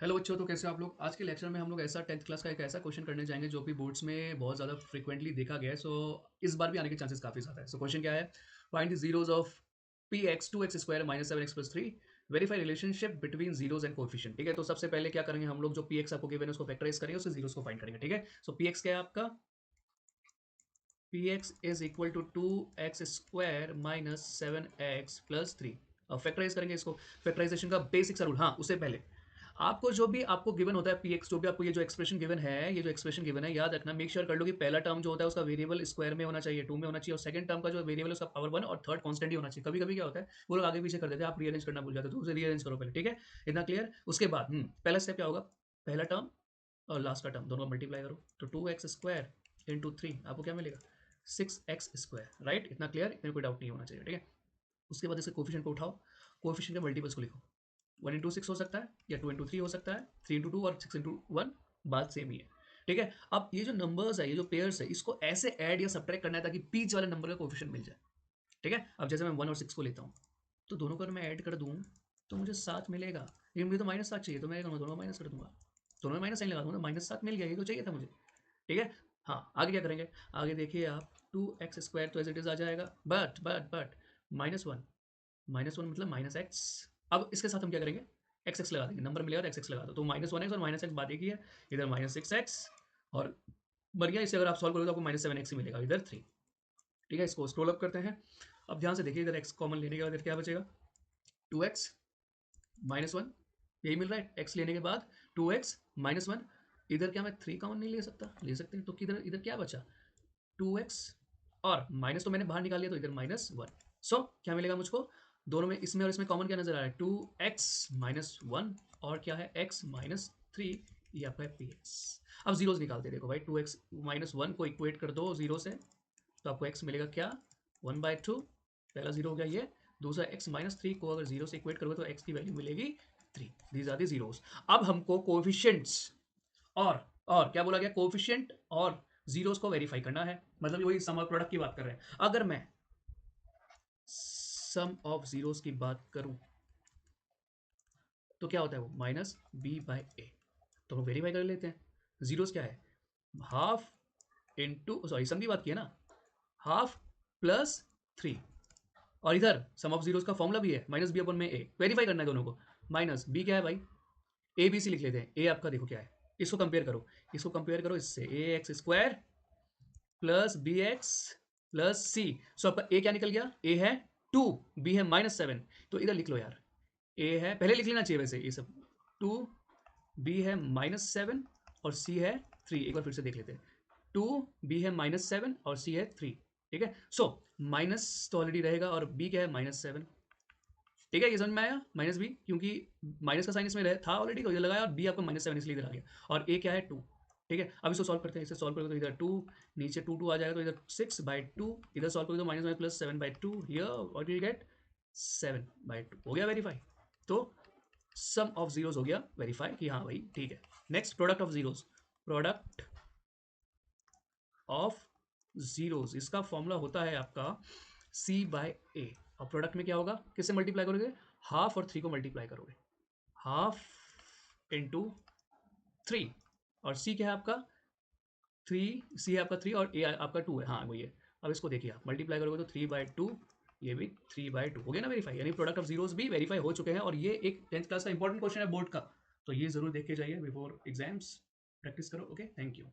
Hello बच्चों, तो कैसे हो आप लोग। आज के लेक्चर में हम लोग ऐसा 10th क्लास का एक ऐसा क्वेश्चन करने जाएंगे जो कि बोर्ड्स में बहुत ज़्यादा फ्रिक्वेंटली देखा गया है। सो इस बार भी आने के चांसेस काफ़ी ज़्यादा है। सो क्वेश्चन क्या है, find the zeros of p x two x square minus seven x plus three, verify relationship between zeros and coefficient. ठीक है, तो सबसे पहले क्या करेंगे हम लोग, जो पी एक्स आपको गिवन है उसको फैक्टराइज करेंगे, उससे जीरोज को फाइंड करेंगे। ठीक है, सो पी एक्स क्या है आपका, p x is equal to two x square minus seven x plus three. अब फैक्टराइज करेंगे इसको। फैक्टराइजेशन का बेसिक सा रूल, हाँ उससे पहले आपको जो भी आपको गिवन होता है पी एक्स, जो भी आपको ये जो एक्सप्रेशन गिवन है, ये जो एक्सप्रेशन गिवन है, याद रखना, मेक श्योर कर लो कि पहला टर्म जो होता है उसका वेरिएबल स्क्वायर में होना चाहिए, टू में होना चाहिए, और सेकंड टर्म का जो वेरिएबल उसका पावर वन और थर्ड कांस्टेंट ही होना चाहिए। कभी कभी क्या होता है वो लोग आगे पीछे कर देते हैं, आप रीअरेंज करना भूल जाते हो, तो उसे रीअरेंज करो पहले। ठीक है, इतना क्लियर। उसके बाद पहला स्टेप क्या होगा, पहला टर्म और लास्ट का टर्म दोनों मल्टीप्लाई करो, तो two x square into three आपको क्या मिलेगा, सिक्स एक्स स्क्वायर। राइट, इतना क्लियर, इतने कोई डाउट नहीं होना चाहिए। ठीक है, उसके बाद इसके कोफिशिएंट को उठाओ, कोफिशिएंट के मल्टीपल्स को लिखो। वन इंटू सिक्स हो सकता है, या टू इंटू थ्री हो सकता है, थ्री इंटू टू और सिक्स इंटू वन, बात सेम ही है। ठीक है, अब ये जो नंबर्स है, ये जो पेयर्स है, इसको ऐसे ऐड या सब्ट्रैक्ट करना है ताकि बीच वाले नंबर का कोफिशिएंट मिल जाए। ठीक है, अब जैसे मैं वन और सिक्स को लेता हूँ, तो दोनों को अगर मैं ऐड कर दूँ तो मुझे सात मिलेगा, लेकिन मुझे तो माइनस सात चाहिए, तो मैं दोनों माइनस कर दूंगा, दोनों में माइनस साइन लगा दूंगा, तो माइनस सात मिल गया, ये तो चाहिए था मुझे। ठीक है, हाँ आगे क्या करेंगे, आगे देखिए आप, टू एक्स स्क्वायर तो एज इट इज आ जाएगा, बट -1, -1 मतलब माइनस एक्स। अब इसके साथ हम क्या करेंगे, एक्स एक्स लगा देंगे, नंबर मिलेगा तो एक्स एक्स लगा दो, तो -1 एक्स और माइनस एक्स बात एक ही है, इधर -6 एक्स और बढ़ गया। इसे अगर आप सॉल्व करोगे तो आपको -7 एक्स ही मिलेगा, इधर थ्री। ठीक है, इसको स्क्रॉल अप करते हैं। अब ध्यान से देखिए, इधर एक्स कॉमन लेने के बाद इधर क्या बचेगा, टू एक्स -1, यही मिल रहा है। एक्स लेने के बाद टू एक्स -1, इधर क्या मैं थ्री कॉमन नहीं ले सकता, ले सकते हैं, तो किधर इधर क्या बचा, टू एक्स और माइनस तो मैंने बाहर निकाल लिया, तो इधर -1। सो क्या मिलेगा मुझको, दोनों में, इसमें और इसमें कॉमन क्या नजर आ रहा है, टू एक्स -1 और क्या है एक्स -3, ये आपका है पी एक्स। अब जीरोस निकालते देखो भाई, टू एक्स -1 को इक्वेट कर दो जीरो से, तो आपको एक्स मिलेगा क्या, 1/2, पहला जीरो हो गया ये। दूसरा एक्स -3 को अगर जीरो से इक्वेट करोगे तो एक्स की वैल्यू मिलेगी three. These are the zeros. अब हमको कोफिशिएंट्स और क्या बोला गया, कोफिशिएंट और जीरोस को वेरीफाई करना है, मतलब वही सम और प्रोडक्ट की बात कर रहे हैं। अगर मैं सम ऑफ जीरोस की बात करूं तो क्या होता है वो, -b/a। तो हम वेरीफाई कर लेते हैं। जीरोस क्या है, हाफ इंटू, सॉरी सम की बात की है ना, हाफ प्लस थ्री, और इधर सम ऑफ जीरोस का फॉर्मूला भी है -b/a। वेरीफाई करना है दोनों को। माइनस बी क्या है भाई, ए बी सी लिख लेते हैं। ए आपका देखो क्या है, इसको कंपेयर करो, इसको कंपेयर करो इससे, A x square plus B x plus C. So आपका ए क्या निकल गया, ए है टू, बी है -7, तो इधर लिख लो यार, ए है, पहले लिख लेना चाहिए वैसे ये सब, टू, बी है -7 और सी है थ्री। एक बार फिर से देख लेते हैं, टू, बी है -7 और सी है थ्री। ठीक है, सो माइनस तो ऑलरेडी रहेगा, और बी क्या है -7। ठीक है, ये समझ में आया, -b, क्योंकि माइनस का साइन इसमें था ऑलरेडी, तो इधर लगाया, और बी आपका -7 इसलिए इधर आ गया, और ए क्या है टू। ठीक है, अब इसको सॉल्व करते हैं, इसे सॉल्व करोगे तो इधर टू, नीचे टू टू आ जाएगा, तो इधर 6/2, इधर सॉल्व करोगे तो minus plus 7/2, here what will get 7/2। हो गया वेरीफाई, तो सम ऑफ जीरोस हो गया वेरीफाई कि हाँ भाई ठीक है। Next, product of zeros, product of zeros, इसका फॉर्मूला होता है आपका c/a। और प्रोडक्ट में क्या होगा, किससे मल्टीप्लाई करोगे, हाफ और थ्री को मल्टीप्लाई करोगे, हाफ इंटू थ्री, और सी क्या है आपका, थ्री, सी है आपका थ्री और ए आपका टू है, हाँ वही है। अब इसको देखिए, आप मल्टीप्लाई करोगे तो 3/2, ये भी 3/2 हो गया ना वेरीफाई, यानी प्रोडक्ट ऑफ जीरोस भी वेरीफाई हो चुके हैं। और ये एक 10th क्लास का इंपॉर्टेंट क्वेश्चन है बोर्ड का, तो ये जरूर देख के जाइए बिफोर एग्जाम्स, प्रैक्टिस करो। Okay, thank you.